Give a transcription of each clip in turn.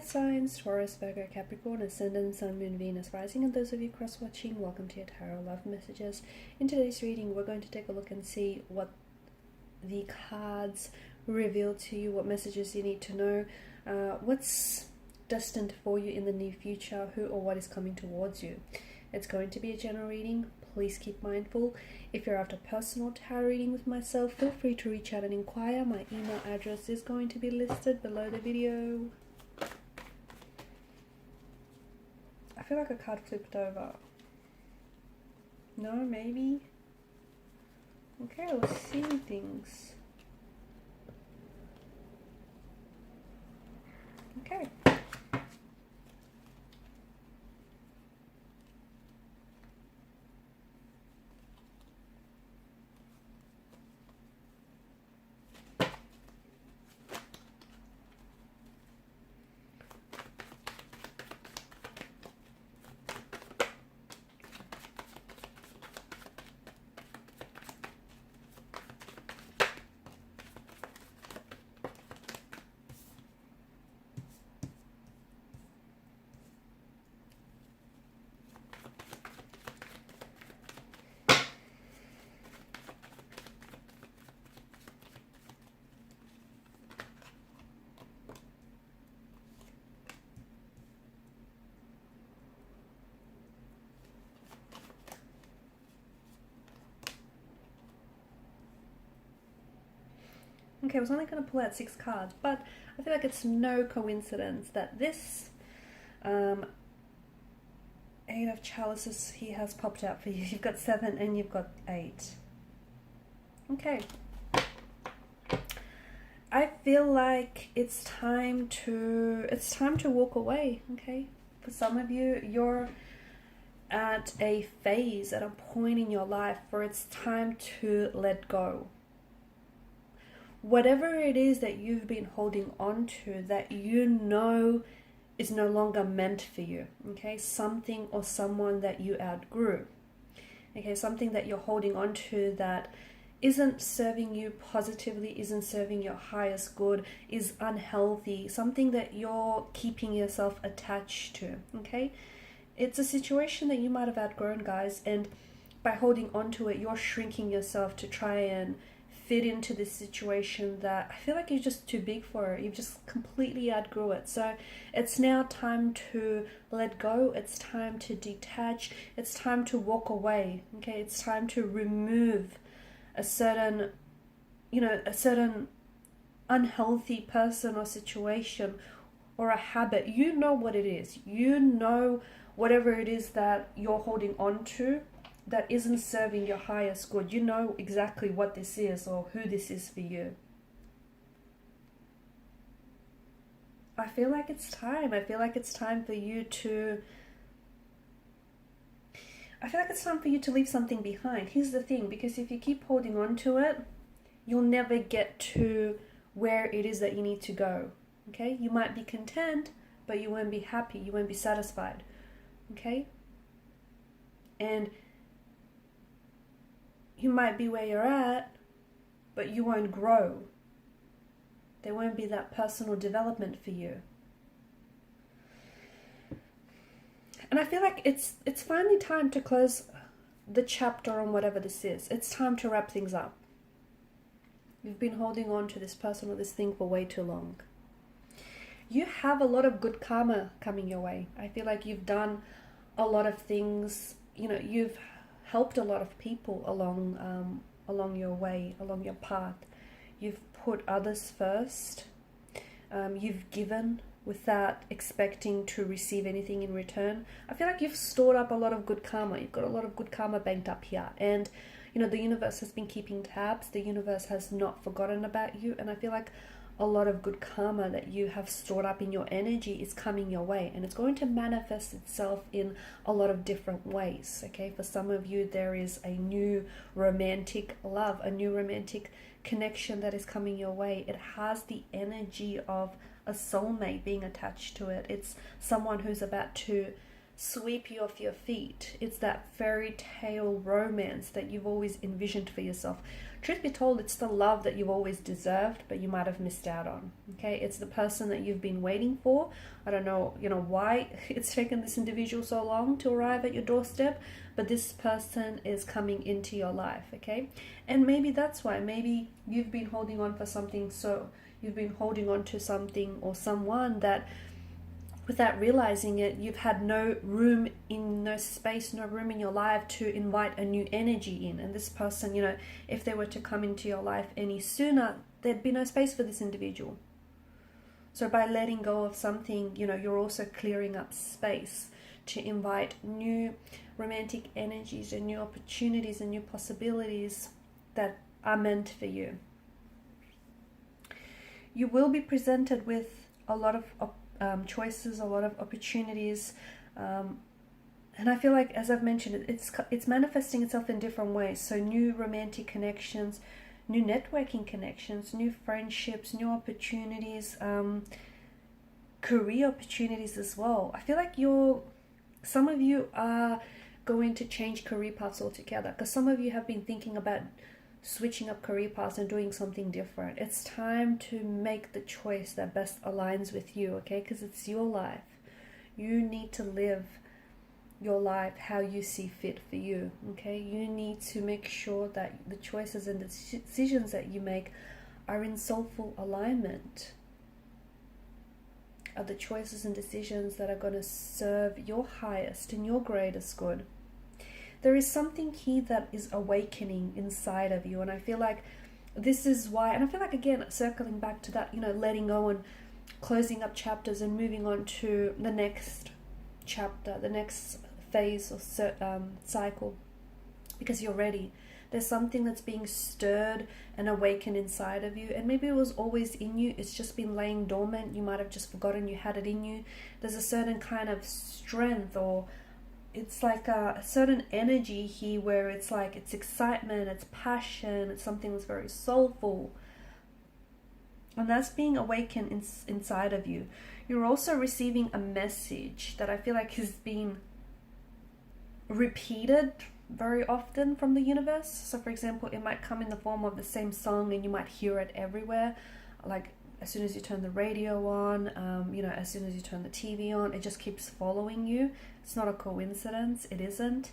earth signs, Taurus, Virgo, Capricorn, Ascendant, Sun, Moon, Venus, Rising, and those of you cross-watching, welcome to your Tarot Love Messages. In today's reading, we're going to take a look and see what the cards reveal to you, what messages you need to know, what's destined for you in the near future, who or what is coming towards you. It's going to be a general reading. Please keep mindful. If you're after personal tarot reading with myself, feel free to reach out and inquire. My email address is going to be listed below the video. I feel like a card flipped over. No, maybe? Okay, I was seeing things. Okay. Okay, I was only going to pull out 6 cards, but I feel like it's no coincidence that this 8 of chalices here has popped out for you. You've got 7 and you've got 8. Okay. I feel like it's time to walk away, okay? For some of you, you're at a phase, at a point in your life where it's time to let go. Whatever it is that you've been holding on to that you know is no longer meant for you, okay? Something or someone that you outgrew, okay? Something that you're holding on to that isn't serving you positively, isn't serving your highest good, is unhealthy, something that you're keeping yourself attached to, okay? It's a situation that you might have outgrown, guys, and by holding on to it, you're shrinking yourself to try and fit into this situation that I feel like you're just too big for. You've just completely outgrew it. So it's now time to let go. It's time to detach. It's time to walk away. Okay, it's time to remove a certain, a certain unhealthy person or situation or a habit. You know what it is. You know whatever it is that you're holding on to that isn't serving your highest good. You know exactly what this is or who this is for you. I feel like it's time. I feel like it's time for you to leave something behind. Here's the thing, because if you keep holding on to it, you'll never get to where it is that you need to go. Okay? You might be content, but you won't be happy. You won't be satisfied. Okay? And you might be where you're at, but you won't grow. There won't be that personal development for you. And I feel like it's finally time to close the chapter on whatever this is. It's time to wrap things up. You've been holding on to this person or this thing for way too long. You have a lot of good karma coming your way. I feel like you've done a lot of things, you've helped a lot of people along your way, along your path. You've put others first. You've given without expecting to receive anything in return. I feel like you've stored up a lot of good karma. You've got a lot of good karma banked up here. And, the universe has been keeping tabs. The universe has not forgotten about you. And I feel like a lot of good karma that you have stored up in your energy is coming your way, and it's going to manifest itself in a lot of different ways. Okay, for some of you there is a new romantic love, a new romantic connection that is coming your way. It has the energy of a soulmate being attached to it. It's someone who's about to sweep you off your feet. It's that fairy tale romance that you've always envisioned for yourself. Truth be told, it's the love that you've always deserved, but you might have missed out on. Okay, it's the person that you've been waiting for. I don't know, why it's taken this individual so long to arrive at your doorstep, but this person is coming into your life. Okay, and maybe that's why. Maybe you've been holding on for something, so you've been holding on to something or someone that, without realizing it, you've had no room in, no space, no room in your life to invite a new energy in. And this person, if they were to come into your life any sooner, there'd be no space for this individual. So by letting go of something, you're also clearing up space to invite new romantic energies and new opportunities and new possibilities that are meant for you. You will be presented with a lot of choices, a lot of opportunities, and I feel like, as I've mentioned, it's manifesting itself in different ways. So new romantic connections, new networking connections, new friendships, new opportunities, career opportunities as well. I feel like some of you are going to change career paths altogether, because some of you have been thinking about switching up career paths and doing something different. It's time to make the choice that best aligns with you, okay? Because it's your life. You need to live your life how you see fit for you, okay? You need to make sure that the choices and the decisions that you make are in soulful alignment, are the choices and decisions that are going to serve your highest and your greatest good. There is something here that is awakening inside of you, and I feel like this is why, and I feel like, again, circling back to that, letting go and closing up chapters and moving on to the next chapter, the next phase or cycle, because you're ready. There's something that's being stirred and awakened inside of you, and maybe it was always in you, it's just been laying dormant. You might have just forgotten you had it in you. There's a certain kind of strength, or it's like a certain energy here where it's like, it's excitement, it's passion, it's something that's very soulful, and that's being awakened inside of you. You're also receiving a message that I feel like has been repeated very often from the universe. So for example, it might come in the form of the same song, and you might hear it everywhere, like as soon as you turn the radio on, as soon as you turn the TV on, it just keeps following you. It's not a coincidence, it isn't,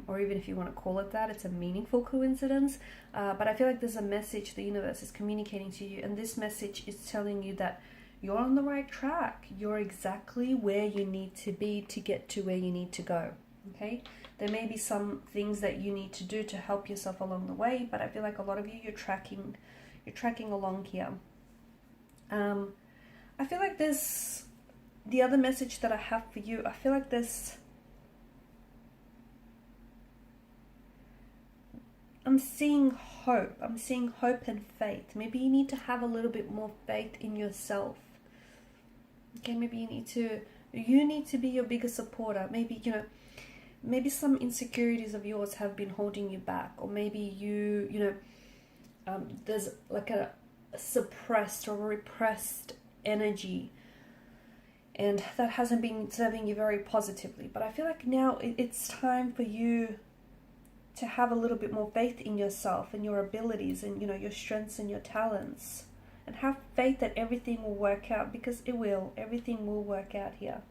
or even if you want to call it that, it's a meaningful coincidence, but I feel like there's a message the universe is communicating to you, and this message is telling you that you're on the right track. You're exactly where you need to be to get to where you need to go, okay? There may be some things that you need to do to help yourself along the way, but I feel like a lot of you, you're tracking along here. I feel like there's the other message that I have for you. I feel like I'm seeing hope. I'm seeing hope and faith. Maybe you need to have a little bit more faith in yourself. Okay, maybe you need to be your biggest supporter. Maybe, maybe some insecurities of yours have been holding you back, or maybe there's like a suppressed or repressed energy, and that hasn't been serving you very positively. But I feel like now it's time for you to have a little bit more faith in yourself and your abilities and your strengths and your talents, and have faith that everything will work out, because it will. Everything will work out here.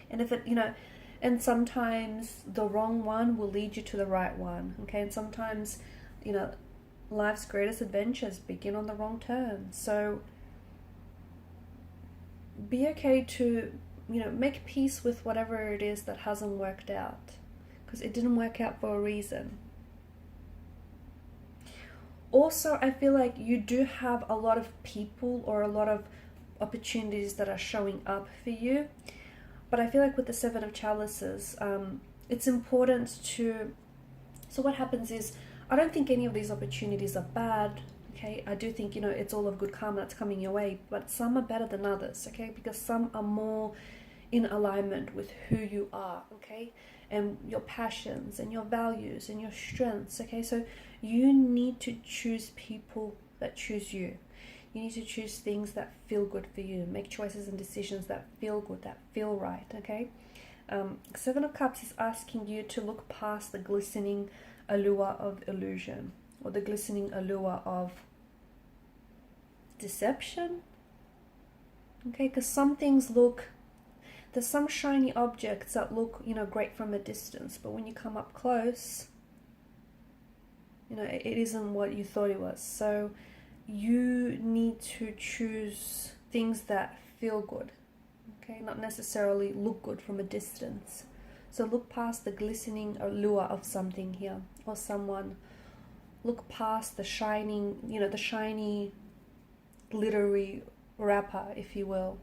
And if it and sometimes the wrong one will lead you to the right one, okay? And sometimes life's greatest adventures begin on the wrong turn. So be okay to, make peace with whatever it is that hasn't worked out, because it didn't work out for a reason. Also, I feel like you do have a lot of people or a lot of opportunities that are showing up for you. But I feel like with the Seven of Chalices, it's important to... So what happens is, I don't think any of these opportunities are bad, okay? I do think, it's all of good karma that's coming your way, but some are better than others, okay? Because some are more in alignment with who you are, okay? And your passions and your values and your strengths, okay? So you need to choose people that choose you. You need to choose things that feel good for you. Make choices and decisions that feel good, that feel right, okay? Seven of Cups is asking you to look past the glistening allure of illusion, or the glistening allure of deception, okay? Because some things look, there's some shiny objects that look, you know, great from a distance, but when you come up close, you know, it isn't what you thought it was. So you need to choose things that feel good, okay? Not necessarily look good from a distance. So look past the glistening allure of something here, or someone. Look past the shining, you know, the shiny, glittery wrapper, if you will.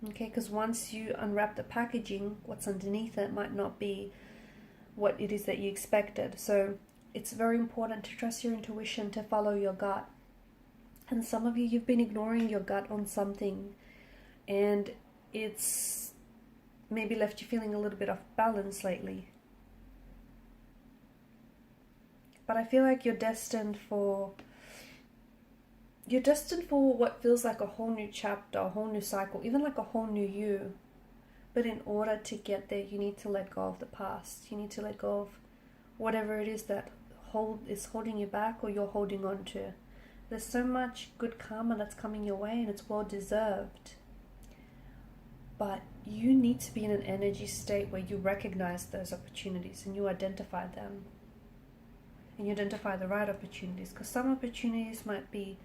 Okay, because once you unwrap the packaging, what's underneath it might not be what it is that you expected. So it's very important to trust your intuition, to follow your gut. And some of you, you've been ignoring your gut on something, and it's maybe left you feeling a little bit off balance lately. But I feel like you're destined for what feels like a whole new chapter, a whole new cycle, even like a whole new you. But in order to get there, you need to let go of the past. You need to let go of whatever it is that is holding you back, or you're holding on to. There's so much good karma that's coming your way, and it's well deserved. But you need to be in an energy state where you recognize those opportunities and you identify them. And you identify the right opportunities, because some opportunities might be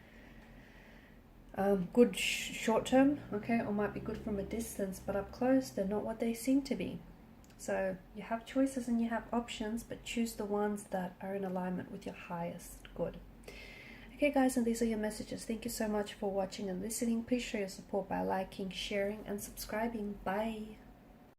good short term, okay, or might be good from a distance, but up close they're not what they seem to be. So you have choices and you have options, but choose the ones that are in alignment with your highest good. Okay guys, and these are your messages. Thank you so much for watching and listening. Please show your support by liking, sharing and subscribing. Bye.